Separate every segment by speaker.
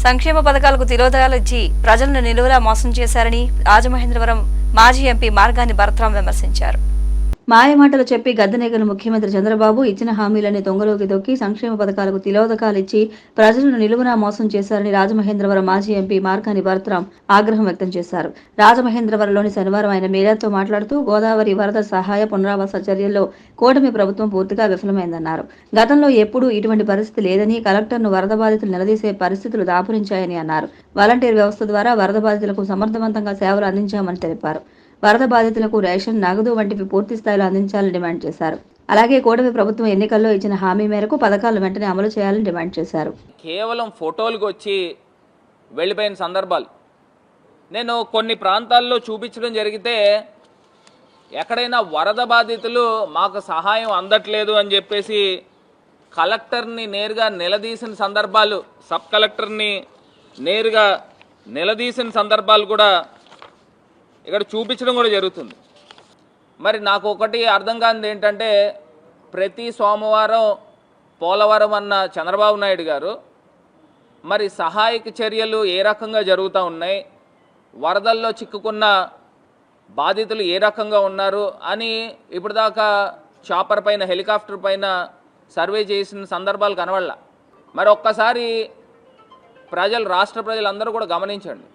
Speaker 1: సంక్షేమ పథకాలకు తిరోధకాలు ఇచ్చి ప్రజలను నిలువులా మోసం చేశారని రాజమహేంద్రవరం మాజీ ఎంపీ మార్గాని భరత్రాం విమర్శించారు. మాయమాటలు చెప్పి గద్దెనెగలు ముఖ్యమంత్రి చంద్రబాబు ఇచ్చిన హామీలని దొంగలోకి దొక్కి సంక్షేమ పథకాలకు తిలోదకాలిచ్చి ప్రజలను నిలువునా మోసం చేశారని రాజమహేంద్రవరం మాజీ ఎంపీ మార్గాని భరత్రాం ఆగ్రహం వ్యక్తం చేశారు. రాజమహేంద్రవరంలోని శనివారం ఆయన మీడియాతో మాట్లాడుతూ గోదావరి వరద సహాయ పునరావాస చర్యల్లో కూటమి ప్రభుత్వం పూర్తిగా విఫలమైందన్నారు. గతంలో ఎప్పుడూ ఇటువంటి పరిస్థితి లేదని, కలెక్టర్ను వరద బాధితులు నిలదీసే పరిస్థితులు దాపురించాయని అన్నారు. వాలంటీర్ వ్యవస్థ ద్వారా వరద బాధితులకు సమర్థవంతంగా సేవలు అందించామని తెలిపారు. వరద బాధితులకు రేషన్, నగదు వంటివి పూర్తి స్థాయిలో అందించాలని డిమాండ్ చేశారు. అలాగే కూటమి ప్రభుత్వం ఎన్నికల్లో ఇచ్చిన హామీ మేరకు పథకాలను వెంటనే అమలు చేయాలని డిమాండ్ చేశారు.
Speaker 2: కేవలం ఫోటోలకు వచ్చి వెళ్ళిపోయిన సందర్భాలు నేను కొన్ని ప్రాంతాల్లో చూపించడం జరిగితే, ఎక్కడైనా వరద బాధితులు మాకు సహాయం అందట్లేదు అని చెప్పేసి కలెక్టర్ని నేరుగా నిలదీసిన సందర్భాలు, సబ్ కలెక్టర్ని నేరుగా నిలదీసిన సందర్భాలు కూడా ఇక్కడ చూపించడం కూడా జరుగుతుంది. మరి నాకు ఒకటి అర్థం కానిది ఏంటంటే, ప్రతి సోమవారం పోలవరం అన్న చంద్రబాబు నాయుడు గారు మరి సహాయక చర్యలు ఏ రకంగా జరుగుతూ ఉన్నాయి, వరదల్లో చిక్కుకున్న బాధితులు ఏ రకంగా ఉన్నారు అని ఇప్పుడు దాకా చాపర్ పైన, హెలికాప్టర్ పైన సర్వే చేసిన సందర్భాలు కనబడలా. మరి ఒక్కసారి రాష్ట్ర ప్రజలందరూ కూడా గమనించండి.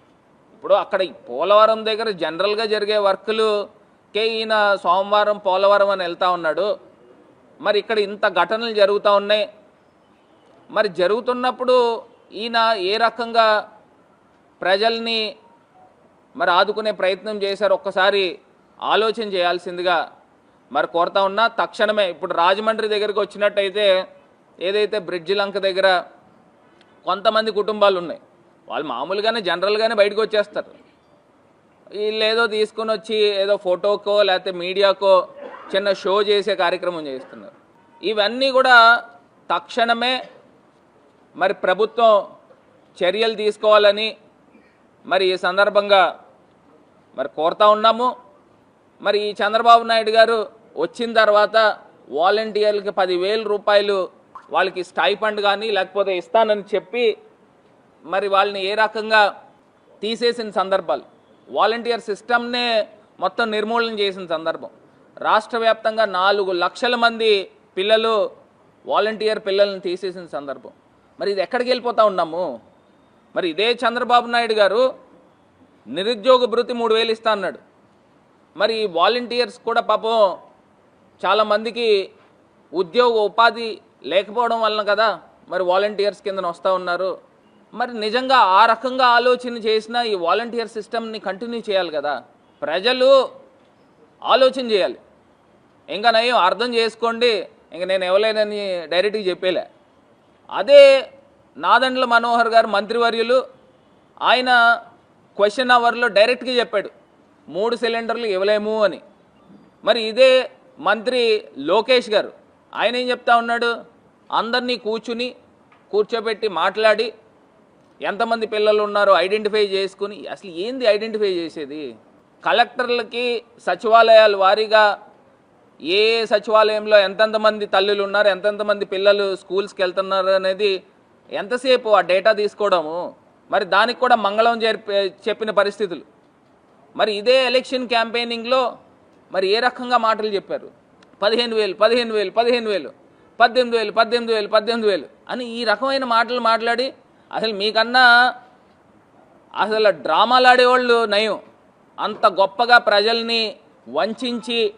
Speaker 2: ఇప్పుడు అక్కడ పోలవరం దగ్గర జనరల్గా జరిగే వర్కులుకే ఈయన సోమవారం పోలవరం అని వెళ్తూ ఉన్నాడు. మరి ఇక్కడ ఇంత ఘటనలు జరుగుతూ ఉన్నాయి. మరి జరుగుతున్నప్పుడు ఈయన ఏ రకంగా ప్రజల్ని మరి ఆదుకునే ప్రయత్నం చేశారు ఒక్కసారి ఆలోచన చేయాల్సిందిగా మరి కోరుతా ఉన్నా. తక్షణమే ఇప్పుడు రాజమండ్రి దగ్గరికి వచ్చినట్టయితే, ఏదైతే బ్రిడ్జి లంక దగ్గర కొంతమంది కుటుంబాలు ఉన్నాయి, వాళ్ళు మామూలుగానే జనరల్గానే బయటకు వచ్చేస్తారు. వీళ్ళు ఏదో తీసుకుని వచ్చి ఏదో ఫోటోకో లేకపోతే మీడియాకో చిన్న షో చేసే కార్యక్రమం చేస్తున్నారు. ఇవన్నీ కూడా తక్షణమే మరి ప్రభుత్వం చర్యలు తీసుకోవాలని మరి ఈ సందర్భంగా మరి కోరుతా ఉన్నాము. మరి ఈ చంద్రబాబు నాయుడు గారు వచ్చిన తర్వాత వాలంటీర్లకి 10,000 రూపాయలు వాళ్ళకి స్టైఫండ్ కానీ లేకపోతే ఇస్తానని చెప్పి మరి వాళ్ళని ఏ రకంగా తీసేసిన సందర్భాలు, వాలంటీర్ సిస్టమ్నే మొత్తం నిర్మూలన చేసిన సందర్భం, రాష్ట్ర వ్యాప్తంగా 4 లక్షల మంది పిల్లలు వాలంటీర్ పిల్లల్ని తీసేసిన సందర్భం. మరి ఇది ఎక్కడికి వెళ్ళిపోతూ ఉన్నాము? మరి ఇదే చంద్రబాబు నాయుడు గారు నిరుద్యోగ భృతి 3,000 ఇస్తా అన్నాడు. మరి వాలంటీర్స్ కూడా పాపం చాలామందికి ఉద్యోగ ఉపాధి లేకపోవడం వలన కదా మరి వాలంటీర్స్ కింద వస్తూ ఉన్నారు. మరి నిజంగా ఆ రకంగా ఆలోచన చేసిన ఈ వాలంటీర్ సిస్టమ్ని కంటిన్యూ చేయాలి కదా. ప్రజలు ఆలోచన చేయాలి. ఇంకా నయం అర్థం చేసుకోండి, ఇంక నేను ఇవ్వలేనని డైరెక్ట్గా చెప్పేలే. అదే నాదెండ్ల మనోహర్ గారు మంత్రివర్యులు, ఆయన క్వశ్చన్ అవర్లో డైరెక్ట్గా చెప్పాడు 3 సిలిండర్లు ఇవ్వలేము అని. మరి ఇదే మంత్రి లోకేష్ గారు ఆయన ఏం చెప్తా ఉన్నాడు, అందరినీ కూర్చోబెట్టి మాట్లాడి ఎంతమంది పిల్లలు ఉన్నారో ఐడెంటిఫై చేసుకుని, అసలు ఏంది ఐడెంటిఫై చేసేది? కలెక్టర్లకి సచివాలయాల వారీగా ఏ సచివాలయంలో ఎంతెంతమంది తల్లులు ఉన్నారు, ఎంతెంతమంది పిల్లలు స్కూల్స్కి వెళ్తున్నారు అనేది ఎంతసేపు ఆ డేటా తీసుకోవడము. మరి దానికి కూడా మంగళం చెప్పిన పరిస్థితులు. మరి ఇదే ఎలక్షన్ క్యాంపెయినింగ్లో మరి ఏ రకంగా మాటలు చెప్పారు, 15,000 15,000 15,000 18,000 18,000 18,000 అని ఈ రకమైన మాటలు మాట్లాడి, అసలు మీకన్నా అసలు డ్రామాలు ఆడేవాళ్ళు నయం. అంత గొప్పగా ప్రజల్ని వంచి